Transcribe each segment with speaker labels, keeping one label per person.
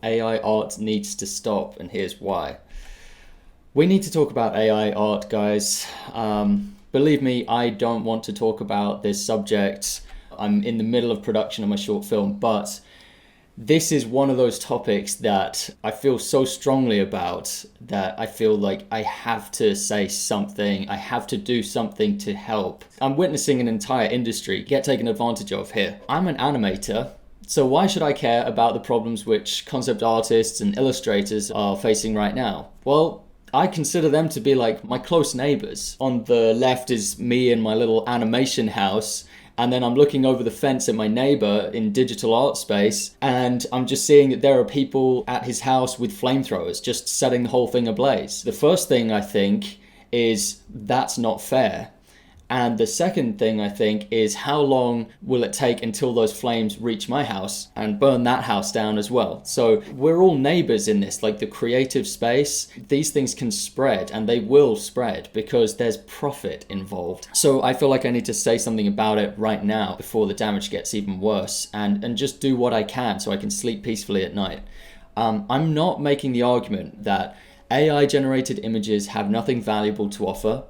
Speaker 1: AI art needs to stop, and here's why. We need to talk about AI art, guys. Believe me, I don't want to talk about this subject. I'm in the middle of production of my short film, but this is one of those topics that I feel so strongly about that I feel like I have to say something. I have to do something to help. I'm witnessing an entire industry get taken advantage of here. I'm an animator, so why should I care about the problems which concept artists and illustrators are facing right now? Well, I consider them to be like my close neighbors. On the left is me in my little animation house, and then I'm looking over the fence at my neighbor in digital art space, and I'm just seeing that there are people at his house with flamethrowers just setting the whole thing ablaze. The first thing I think is that's not fair. And the second thing I think is how long will it take until those flames reach my house and burn that house down as well? So we're all neighbors in this, like the creative space. These things can spread, and they will spread because there's profit involved. So I feel like I need to say something about it right now before the damage gets even worse, and just do what I can so I can sleep peacefully at night. I'm not making the argument that AI generated images have nothing valuable to offer,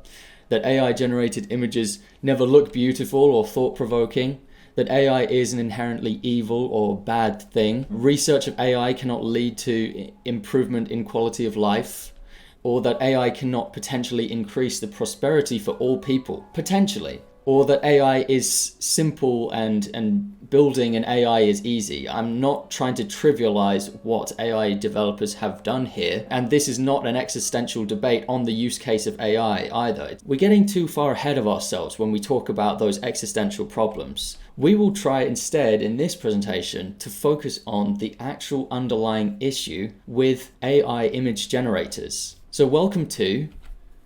Speaker 1: that AI generated images never look beautiful or thought-provoking, that AI is an inherently evil or bad thing, research of AI cannot lead to improvement in quality of life, or that AI cannot potentially increase the prosperity for all people, potentially, or that AI is simple and building an AI is easy. I'm not trying to trivialize what AI developers have done here, and this is not an existential debate on the use case of AI either. We're getting too far ahead of ourselves when we talk about those existential problems. We will try instead in this presentation to focus on the actual underlying issue with AI image generators. So welcome to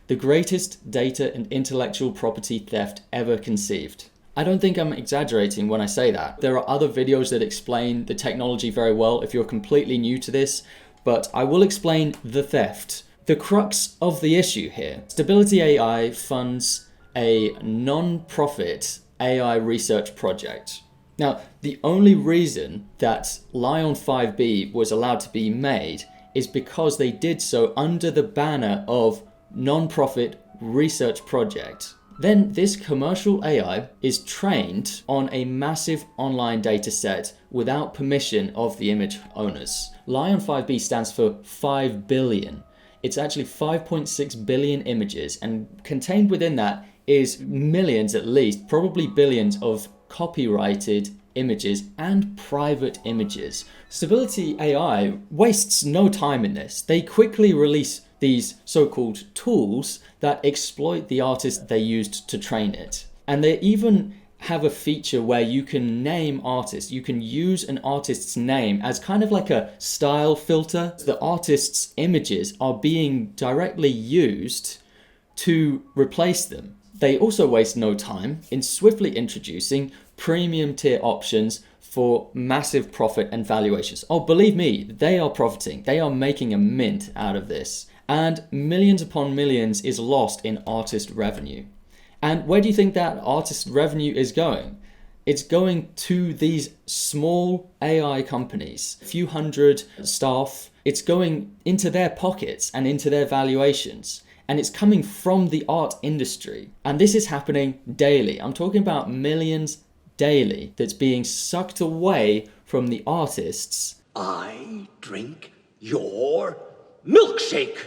Speaker 1: the greatest data and intellectual property theft ever conceived. I don't think I'm exaggerating when I say that. There are other videos that explain the technology very well if you're completely new to this, but I will explain the theft. The crux of the issue here. Stability AI funds a non-profit AI research project. Now, the only reason that Lion 5B was allowed to be made is because they did so under the banner of non-profit research project. Then this commercial AI is trained on a massive online data set without permission of the image owners. Lion 5B stands for 5 billion. It's actually 5.6 billion images, and contained within that is millions at least, probably billions of copyrighted images and private images. Stability AI wastes no time in this. They quickly release these so-called tools that exploit the artist they used to train it. And they even have a feature where you can name artists. You can use an artist's name as kind of like a style filter. The artist's images are being directly used to replace them. They also waste no time in swiftly introducing premium tier options for massive profit and valuations. Oh, believe me, they are profiting. They are making a mint out of this. And millions upon millions is lost in artist revenue. And where do you think that artist revenue is going? It's going to these small AI companies, a few hundred staff. It's going into their pockets and into their valuations. And it's coming from the art industry. And this is happening daily. I'm talking about millions daily that's being sucked away from the artists.
Speaker 2: I drink your milkshake.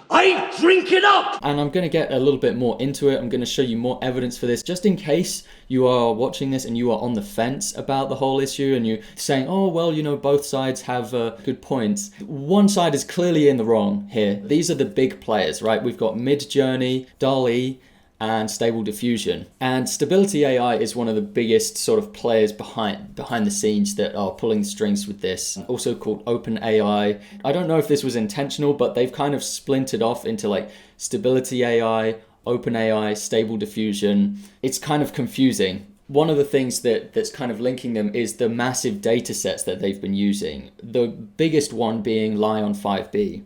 Speaker 2: I drink it up!
Speaker 1: And I'm going to get a little bit more into it. I'm going to show you more evidence for this, just in case you are watching this and you are on the fence about the whole issue and you're saying, oh, well, you know, both sides have good points. One side is clearly in the wrong here. These are the big players, right? We've got Midjourney, DALL-E, and Stable Diffusion. And Stability AI is one of the biggest sort of players behind the scenes that are pulling the strings with this. Also called OpenAI. I don't know if this was intentional, but they've kind of splintered off into like Stability AI, OpenAI, Stable Diffusion. It's kind of confusing. One of the things that's kind of linking them is the massive data sets that they've been using. The biggest one being Lion 5B.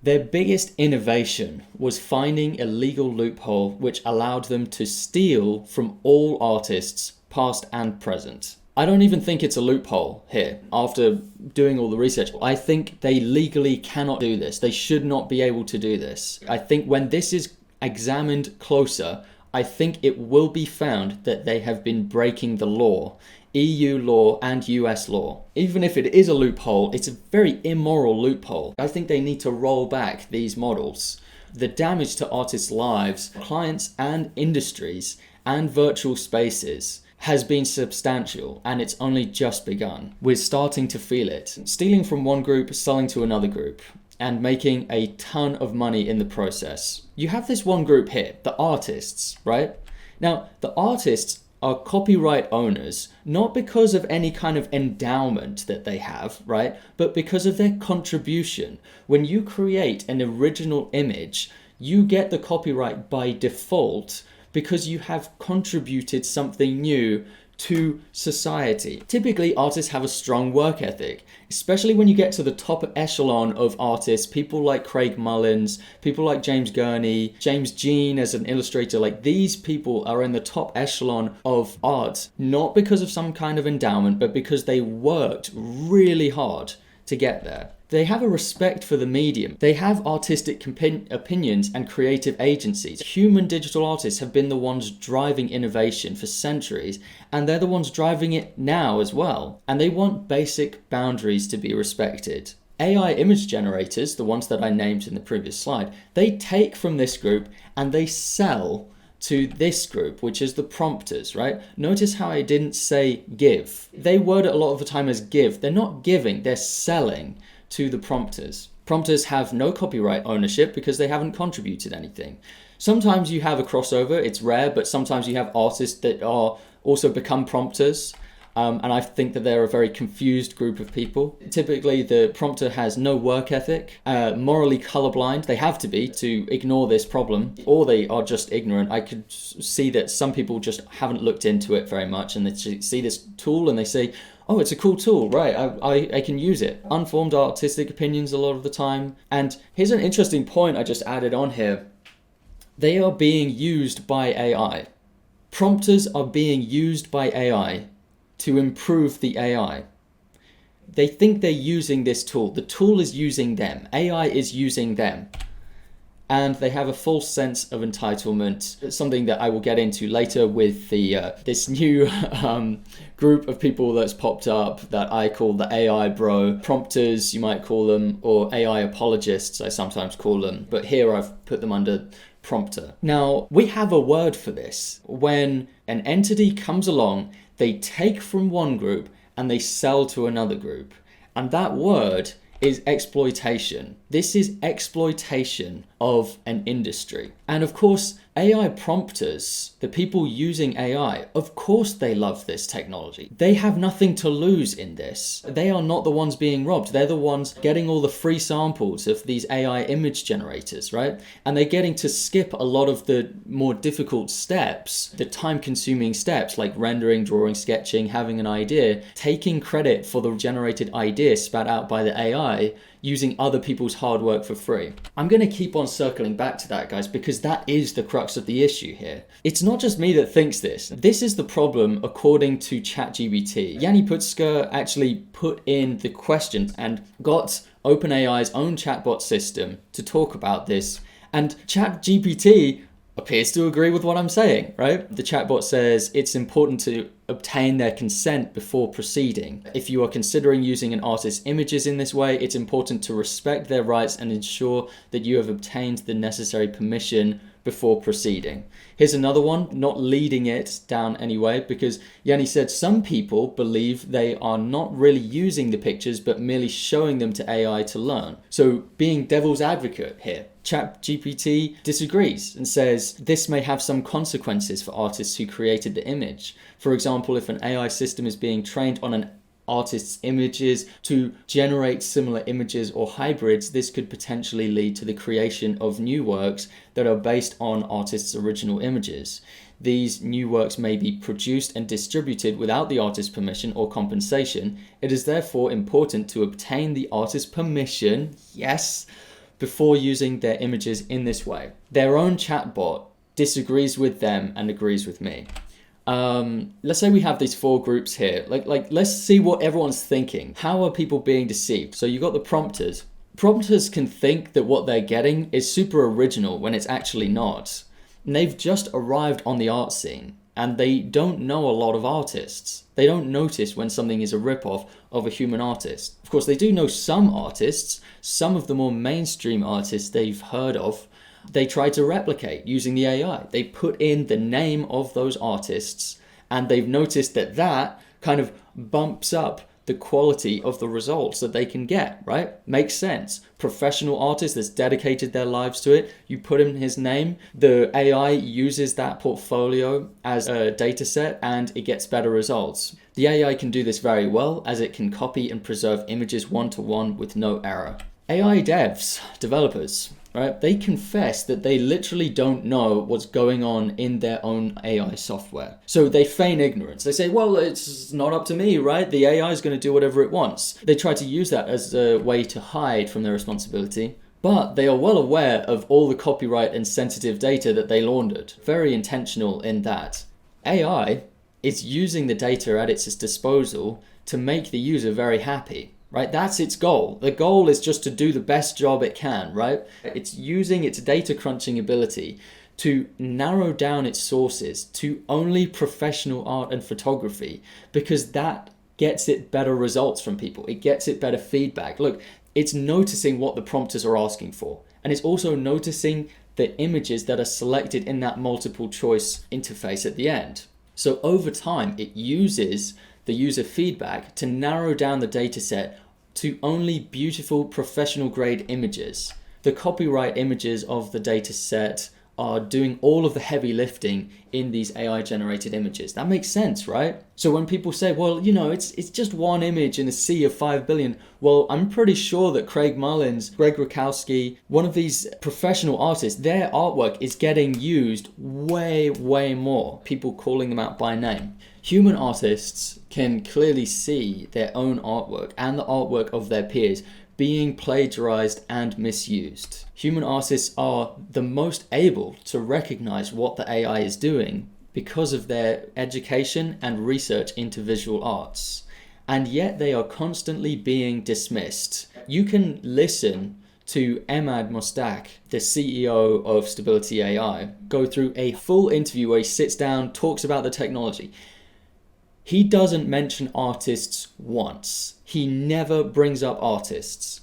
Speaker 1: Their biggest innovation was finding a legal loophole which allowed them to steal from all artists, past and present. I don't even think it's a loophole here after doing all the research. I think they legally cannot do this. They should not be able to do this. I think when this is examined closer, I think it will be found that they have been breaking the law, EU law and US law. Even if it is a loophole, it's a very immoral loophole. I think they need to roll back these models. The damage to artists' lives, clients and industries and virtual spaces has been substantial, and it's only just begun. We're starting to feel it. Stealing from one group, selling to another group, and making a ton of money in the process. You have this one group here, the artists, right? Now, the artists are copyright owners, not because of any kind of endowment that they have, right? But because of their contribution. When you create an original image, you get the copyright by default because you have contributed something new to society. Typically, artists have a strong work ethic, especially when you get to the top echelon of artists, people like Craig Mullins, people like James Gurney, James Jean as an illustrator. Like, these people are in the top echelon of art, not because of some kind of endowment, but because they worked really hard to get there. They have a respect for the medium. They have artistic opinions and creative agencies. Human digital artists have been the ones driving innovation for centuries, and they're the ones driving it now as well. And they want basic boundaries to be respected. AI image generators, the ones that I named in the previous slide, they take from this group and they sell to this group, which is the prompters, right? Notice how I didn't say give. They word it a lot of the time as give. They're not giving, they're selling to the prompters. Prompters have no copyright ownership because they haven't contributed anything. Sometimes you have a crossover, it's rare, but sometimes you have artists that are also become prompters. And I think that they're a very confused group of people. Typically, the prompter has no work ethic, morally colorblind. They have to be to ignore this problem, or they are just ignorant. I could see that some people just haven't looked into it very much, and they see this tool and they say, oh, it's a cool tool, right? I can use it. Unformed artistic opinions a lot of the time. And here's an interesting point I just added on here. They are being used by AI. Prompters are being used by AI to improve the AI. They think they're using this tool. The tool is using them. AI is using them. And they have a false sense of entitlement. It's something that I will get into later with the this new group of people that's popped up that I call the AI bro. Prompters, you might call them, or AI apologists, I sometimes call them. But here I've put them under prompter. Now, we have a word for this. When an entity comes along, they take from one group and they sell to another group. And that word is exploitation. This is exploitation of an industry. And of course, AI prompters, the people using AI, of course they love this technology. They have nothing to lose in this. They are not the ones being robbed. They're the ones getting all the free samples of these AI image generators, right? And they're getting to skip a lot of the more difficult steps, the time-consuming steps like rendering, drawing, sketching, having an idea, taking credit for the generated idea spat out by the AI, using other people's hard work for free. I'm going to keep on circling back to that, guys, because that is the crux of the issue here. It's not just me that thinks this. This is the problem according to ChatGPT. Yanni Putsker actually put in the question and got OpenAI's own chatbot system to talk about this. And ChatGPT appears to agree with what I'm saying, right? The chatbot says it's important to obtain their consent before proceeding. If you are considering using an artist's images in this way, it's important to respect their rights and ensure that you have obtained the necessary permission before proceeding. Here's another one, not leading it down anyway, because Yanni said some people believe they are not really using the pictures, but merely showing them to AI to learn. So being devil's advocate here, ChatGPT disagrees and says this may have some consequences for artists who created the image. For example, if an AI system is being trained on an artist's images to generate similar images or hybrids, this could potentially lead to the creation of new works that are based on artists' original images. These new works may be produced and distributed without the artist's permission or compensation. It is therefore important to obtain the artist's permission, yes, before using their images in this way. Their own chatbot disagrees with them and agrees with me. Let's say we have these 4 groups here. Like let's see what everyone's thinking. How are people being deceived? So you got the prompters. Prompters can think that what they're getting is super original when it's actually not. And they've just arrived on the art scene and they don't know a lot of artists. They don't notice when something is a ripoff of a human artist. Of course, they do know some artists, some of the more mainstream artists they've heard of. They try to replicate using the AI. They put in the name of those artists and they've noticed that that kind of bumps up the quality of the results that they can get, right? Makes sense. Professional artist that's dedicated their lives to it, you put in his name, the AI uses that portfolio as a data set and it gets better results. The AI can do this very well as it can copy and preserve images one-to-one with no error. AI devs, developers, right? They confess that they literally don't know what's going on in their own AI software. So they feign ignorance. They say, well, it's not up to me, right? The AI is going to do whatever it wants. They try to use that as a way to hide from their responsibility. But they are well aware of all the copyright and sensitive data that they laundered. Very intentional in that. AI is using the data at its disposal to make the user very happy. Right, that's its goal. The goal is just to do the best job it can, right? It's using its data crunching ability to narrow down its sources to only professional art and photography because that gets it better results from people. It gets it better feedback. Look, it's noticing what the prompters are asking for. And it's also noticing the images that are selected in that multiple choice interface at the end. So over time, it uses the user feedback to narrow down the data set to only beautiful professional grade images. The copyright images of the data set are doing all of the heavy lifting in these AI generated images. That makes sense, right? So when people say, well, you know, it's just one image in a sea of 5 billion. Well, I'm pretty sure that Craig Mullins, Greg Rakowski, one of these professional artists, their artwork is getting used way, way more. People calling them out by name. Human artists can clearly see their own artwork and the artwork of their peers being plagiarized and misused. Human artists are the most able to recognize what the AI is doing because of their education and research into visual arts. And yet they are constantly being dismissed. You can listen to Emad Mostak, the CEO of Stability AI, go through a full interview where he sits down, talks about the technology. He doesn't mention artists once. He never brings up artists.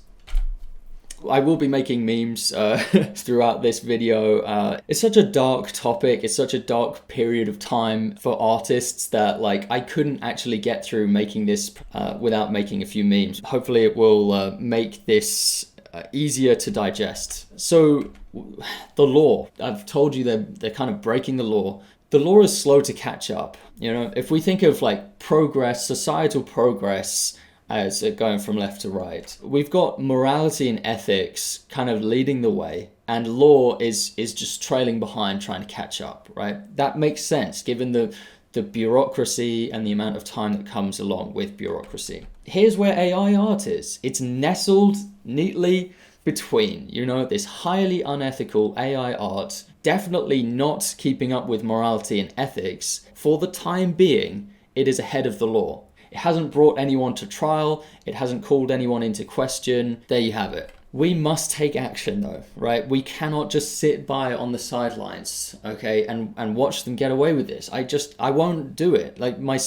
Speaker 1: I will be making memes throughout this video. It's such a dark topic. It's such a dark period of time for artists that I couldn't actually get through making this without making a few memes. Hopefully it will make this easier to digest. So the law, I've told you they're kind of breaking the law. The law is slow to catch up. You know, if we think of progress, societal progress as going from left to right, we've got morality and ethics kind of leading the way and law is just trailing behind trying to catch up, right? That makes sense given the bureaucracy and the amount of time that comes along with bureaucracy. Here's where AI art is. It's nestled neatly between, this highly unethical AI art, definitely not keeping up with morality and ethics. For the time being, it is ahead of the law. It hasn't brought anyone to trial. It hasn't called anyone into question. There you have it. We must take action though, right? We cannot just sit by on the sidelines, okay, and watch them get away with this. I won't do it. My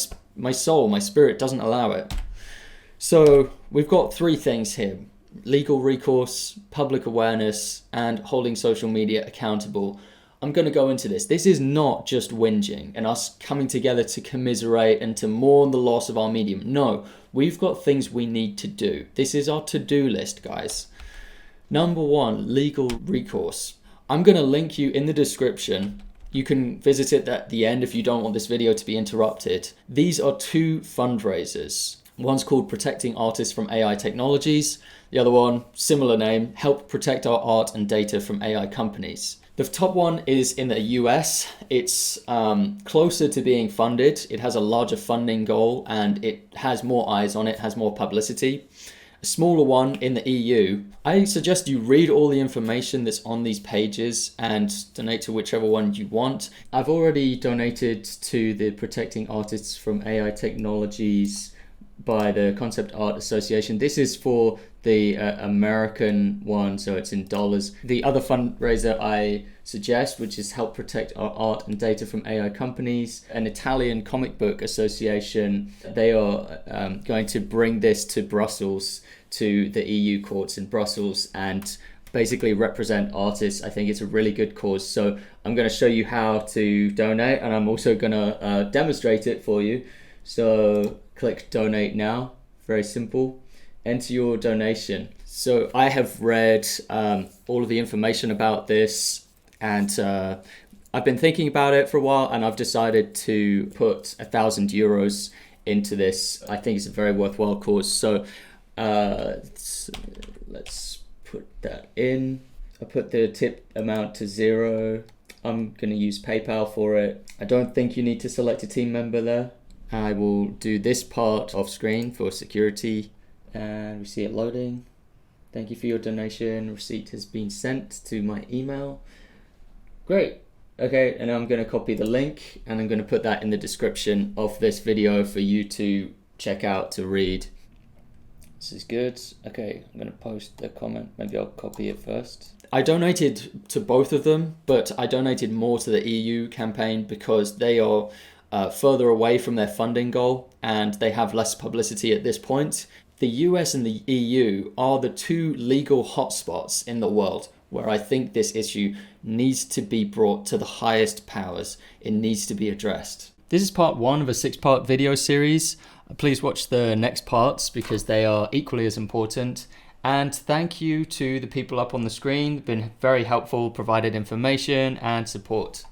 Speaker 1: soul, my spirit doesn't allow it. So we've got 3 things here: legal recourse, public awareness, and holding social media accountable. I'm going to go into this. This is not just whinging and us coming together to commiserate and to mourn the loss of our medium. No, we've got things we need to do. This is our to-do list, guys. Number 1, legal recourse. I'm going to link you in the description. You can visit it at the end if you don't want this video to be interrupted. These are 2 fundraisers. One's called Protecting Artists from AI Technologies. The other one, similar name, Help Protect Our Art and Data from AI Companies. The top one is in the US. It's closer to being funded. It has a larger funding goal and it has more eyes on it, has more publicity. a smaller one in the EU. I suggest you read all the information that's on these pages and donate to whichever one you want. I've already donated to the Protecting Artists from AI Technologies by the Concept Art Association. This is for the American one, so it's in dollars. The other fundraiser I suggest, which is Help Protect Our Art and Data from AI Companies, an Italian comic book association. They are going to bring this to Brussels, to the EU courts in Brussels, and basically represent artists. I think it's a really good cause. So I'm going to show you how to donate, and I'm also going to demonstrate it for you. So click donate now, very simple. Enter your donation. So I have read all of the information about this, and I've been thinking about it for a while, and I've decided to put €1,000 into this. I think it's a very worthwhile cause. So let's put that in. I put the tip amount to 0. I'm going to use PayPal for it. I don't think you need to select a team member there. I will do this part off screen for security, and we see it loading. Thank you for your donation. Receipt has been sent to my email. Great. Okay, and I'm going to copy the link, and I'm going to put that in the description of this video for you to check out, to read. This is good. Okay, I'm going to post the comment. Maybe I'll copy it first. I donated to both of them, but I donated more to the EU campaign because they are further away from their funding goal, and they have less publicity at this point. The US and the EU are the two legal hotspots in the world where I think this issue needs to be brought to the highest powers. It needs to be addressed. This is part 1 of a 6-part video series. Please watch the next parts because they are equally as important. And thank you to the people up on the screen. They've been very helpful, provided information and support.